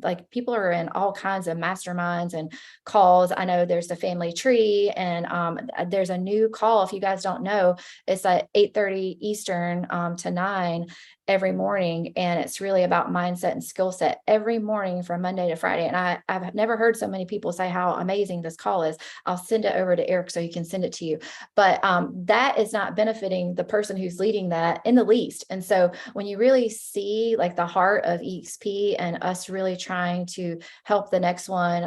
like people are in all kinds of masterminds and calls. I know there's the family tree, and there's a new call. If you guys don't know, it's at 8:30 Eastern to 9 every morning. And it's really about mindset and skill set every morning from Monday to Friday. And I've never heard so many people say how amazing this call is. I'll send it over to Eric so he can send it to you. But that is not benefiting the person who's leading that in the least. And so when you really see like the heart of eXp and us really trying to help the next one,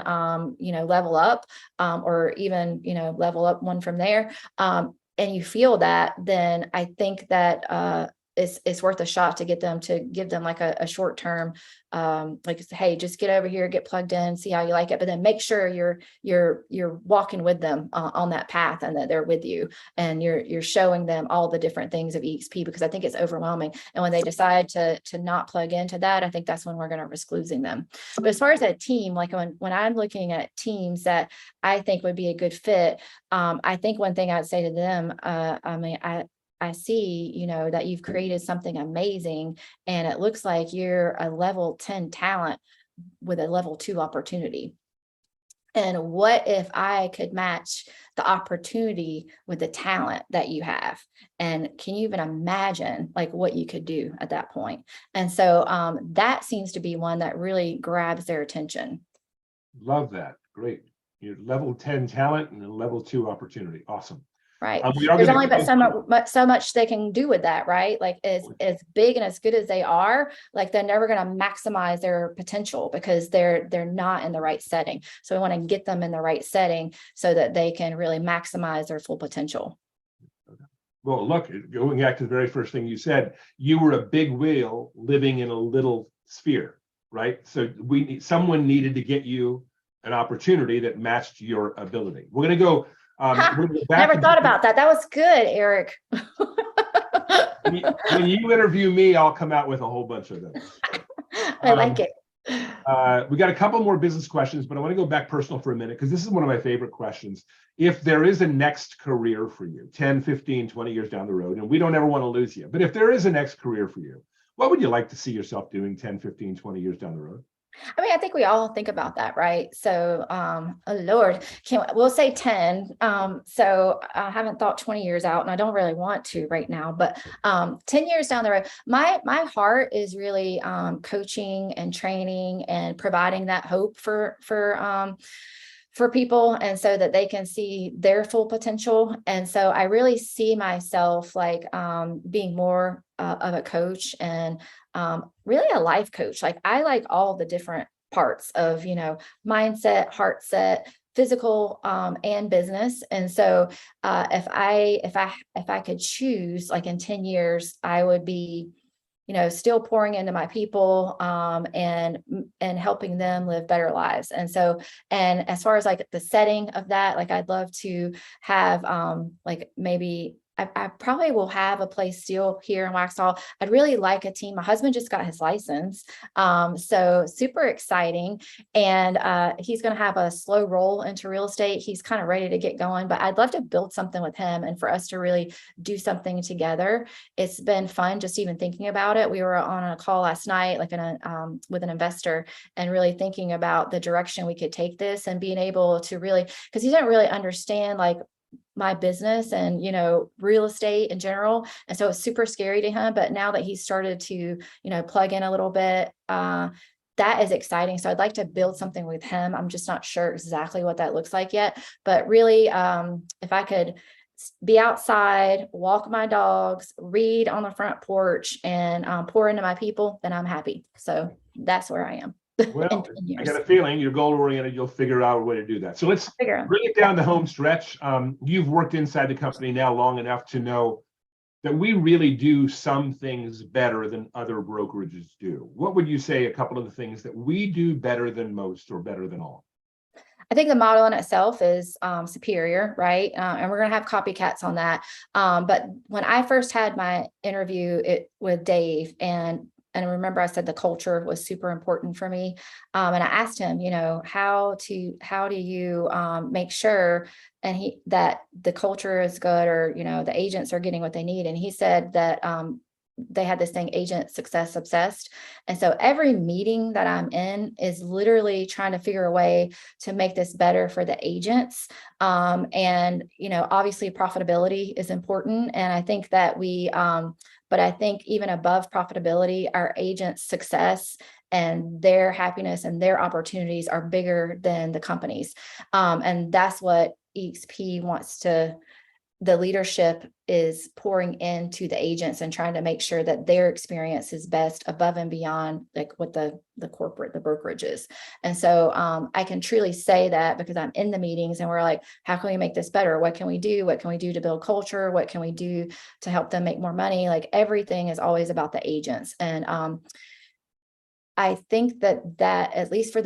level up, or even, level up one from there, and you feel that, then I think that it's worth a shot to give them like a short term, like, hey, just get over here, get plugged in, see how you like it, but then make sure you're walking with them on that path, and that they're with you, and you're showing them all the different things of eXp, because I think it's overwhelming. And when they decide to not plug into that, I think that's when we're going to risk losing them. But as far as a team, like when I'm looking at teams that I think would be a good fit, I think one thing I'd say to them, I see, that you've created something amazing, and it looks like you're a level 10 talent with a level 2 opportunity. And what if I could match the opportunity with the talent that you have? And can you even imagine like what you could do at that point? And so that seems to be one that really grabs their attention. Love that. Great. You're level 10 talent and a level 2 opportunity. Awesome. Right. We are There's going only but to so much they can do with that, right? Like as big and as good as they are, like they're never going to maximize their potential because they're not in the right setting. So we want to get them in the right setting so that they can really maximize their full potential. Well, look, going back to the very first thing you said, you were a big whale living in a little sphere, right? So someone needed to get you an opportunity that matched your ability. We're going to go. We're gonna go back Never thought about that. That was good, Eric. when you interview me, I'll come out with a whole bunch of those. I like it. We got a couple more business questions, but I want to go back personal for a minute because this is one of my favorite questions. If there is a next career for you, 10, 15, 20 years down the road, and we don't ever want to lose you, but if there is a next career for you, what would you like to see yourself doing 10, 15, 20 years down the road? I mean, I think we all think about that, right? So, oh Lord, we'll say 10. So I haven't thought 20 years out and I don't really want to right now, but 10 years down the road, my heart is really coaching and training and providing that hope for people, and so that they can see their full potential. And so I really see myself like being more of a coach and really a life coach. Like I like all the different parts of, mindset, heart set, physical and business. And so if I could choose, like in 10 years, I would be still pouring into my people and helping them live better lives. And so, and as far as like the setting of that, like I'd love to have like maybe I probably will have a place still here in Waxhaw. I'd really like a team. My husband just got his license. So super exciting. And he's going to have a slow roll into real estate. He's kind of ready to get going, but I'd love to build something with him and for us to really do something together. It's been fun just even thinking about it. We were on a call last night, like with an investor, and really thinking about the direction we could take this and being able to really, because he didn't really understand like my business and real estate in general, and so it's super scary to him. But now that he's started to plug in a little bit, that is exciting. So I'd like to build something with him. I'm just not sure exactly what that looks like yet, but really if I could be outside, walk my dogs, read on the front porch, and pour into my people, then I'm happy. So that's where I am. Well, I got a feeling you're goal oriented. You'll figure out a way to do that. So let's bring it down the home stretch. You've worked inside the company now long enough to know that we really do some things better than other brokerages do. What would you say a couple of the things that we do better than most or better than all? I think the model in itself is superior, right? And we're going to have copycats on that. But when I first had my interview with Dave, and remember I said the culture was super important for me. And I asked him, how do you make sure that the culture is good, or, the agents are getting what they need. And he said that they had this thing, agent success obsessed. And so every meeting that I'm in is literally trying to figure a way to make this better for the agents. And, obviously profitability is important. And I think that but I think even above profitability, our agents' success and their happiness and their opportunities are bigger than the company's. And that's what eXp wants the leadership is pouring into the agents and trying to make sure that their experience is best above and beyond like what the brokerage is. And so I can truly say that because I'm in the meetings and we're like, how can we make this better? What can we do? What can we do to build culture? What can we do to help them make more money? Like everything is always about the agents. And I think that at least for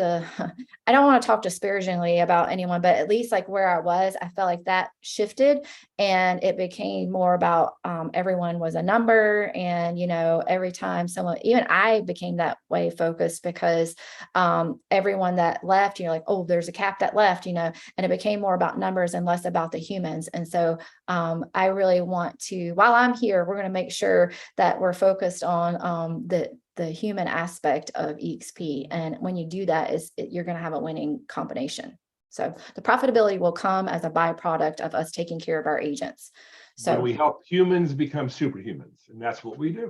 I don't want to talk disparagingly about anyone, but at least like where I was, I felt like that shifted and it became more about everyone was a number. And, every time even I became that way focused because everyone that left, you're like, oh, there's a cap that left, and it became more about numbers and less about the humans. And so I really want to, while I'm here, we're going to make sure that we're focused on the human aspect of eXp. And when you do that, you're going to have a winning combination. So the profitability will come as a byproduct of us taking care of our agents. So we help humans become superhumans, and that's what we do.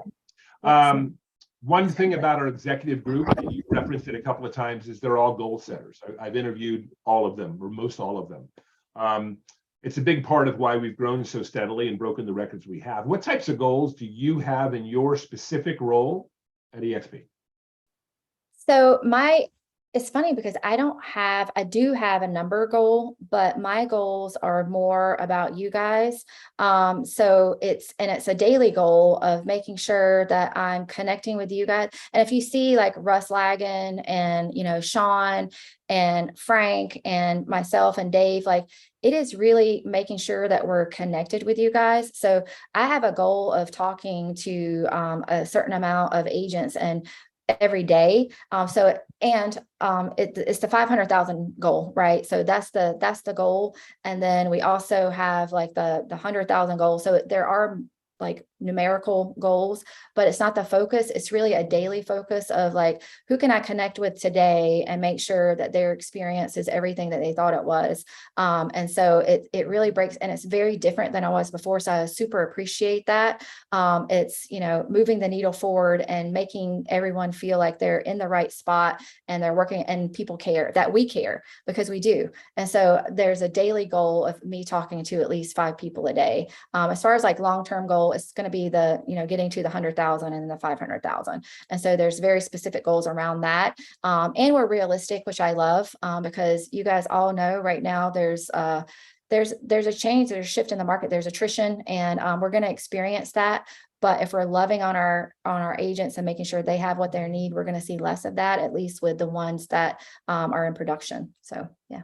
One thing about our executive group, and you referenced it a couple of times, is they're all goal setters. I've interviewed all of them, or most all of them. It's a big part of why we've grown so steadily and broken the records we have. What types of goals do you have in your specific role at eXp? So it's funny because I do have a number goal, but my goals are more about you guys. So it's a daily goal of making sure that I'm connecting with you guys. And if you see like Russ Lagan and, Sean and Frank and myself and Dave, like it is really making sure that we're connected with you guys. So I have a goal of talking to a certain amount of agents and every day. It's the 500,000 goal, right? So that's the goal. And then we also have like the 100,000 goal. So there are like numerical goals, but it's not the focus. It's really a daily focus of like, who can I connect with today and make sure that their experience is everything that they thought it was. And so it really breaks, and it's very different than I was before. So I super appreciate that. It's, moving the needle forward and making everyone feel like they're in the right spot and they're working, and people care, that we care, because we do. And so there's a daily goal of me talking to at least 5 people a day. As far as like long-term goal, it's going to be the, getting to the 100,000 and the 500,000. And so there's very specific goals around that. And we're realistic, which I love, because you guys all know right now there's a change, there's a shift in the market, there's attrition, and we're going to experience that. But if we're loving on our agents and making sure they have what they need, we're going to see less of that, at least with the ones that are in production. So yeah.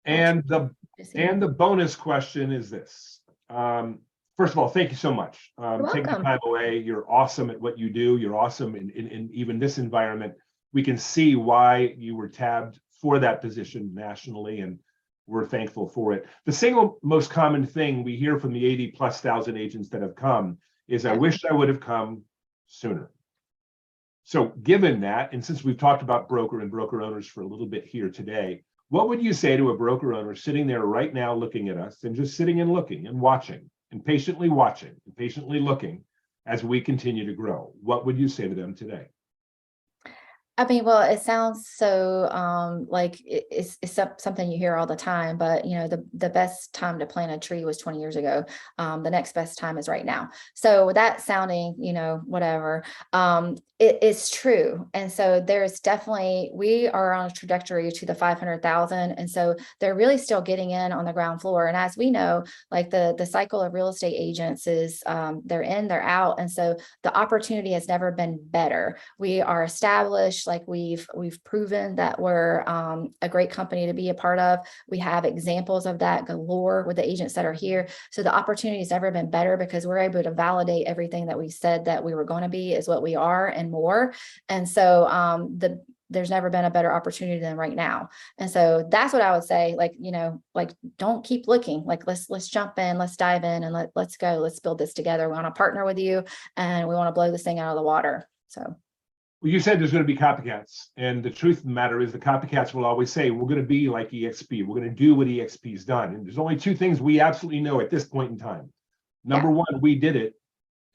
And the bonus question is this. First of all, thank you so much. Taking the time away. You're awesome at what you do. You're awesome in even this environment. We can see why you were tabbed for that position nationally, and we're thankful for it. The single most common thing we hear from the 80,000+ agents that have come is, I wish I would have come sooner. So given that, and since we've talked about broker and broker owners for a little bit here today, what would you say to a broker owner sitting there right now looking at us and just sitting and looking and watching and patiently watching and patiently looking as we continue to grow? What would you say to them today? I mean, well, it sounds so like it's something you hear all the time, but the best time to plant a tree was 20 years ago. The next best time is right now. So with that sounding, whatever, it is true. And so there's definitely, we are on a trajectory to the 500,000. And so they're really still getting in on the ground floor. And as we know, like the cycle of real estate agents is they're in, they're out. And so the opportunity has never been better. We are established, like we've proven that we're a great company to be a part of. We have examples of that galore with the agents that are here. So the opportunity has never been better, because we're able to validate everything that we said that we were going to be is what we are and more. And so there's never been a better opportunity than right now. And so that's what I would say, like, like, don't keep looking, like, let's jump in, let's dive in, and let's go, let's build this together. We want to partner with you, and we want to blow this thing out of the water. So. Well, you said there's going to be copycats, and the truth of the matter is the copycats will always say, we're going to be like eXp. We're going to do what eXp's done. And there's only 2 things we absolutely know at this point in time. Number 1, we did it.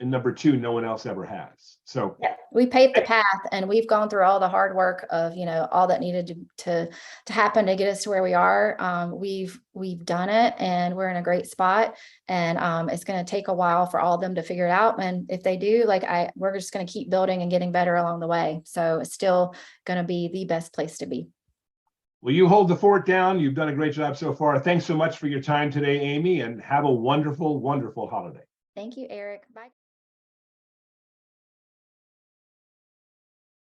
And number 2, no one else ever has. So yeah, we paved the path, and we've gone through all the hard work of, all that needed to happen to get us to where we are. We've done it, and we're in a great spot, and it's going to take a while for all of them to figure it out. And if they do, we're just going to keep building and getting better along the way. So it's still going to be the best place to be. Well, you hold the fort down. You've done a great job so far. Thanks so much for your time today, Amy, and have a wonderful, wonderful holiday. Thank you, Eric. Bye.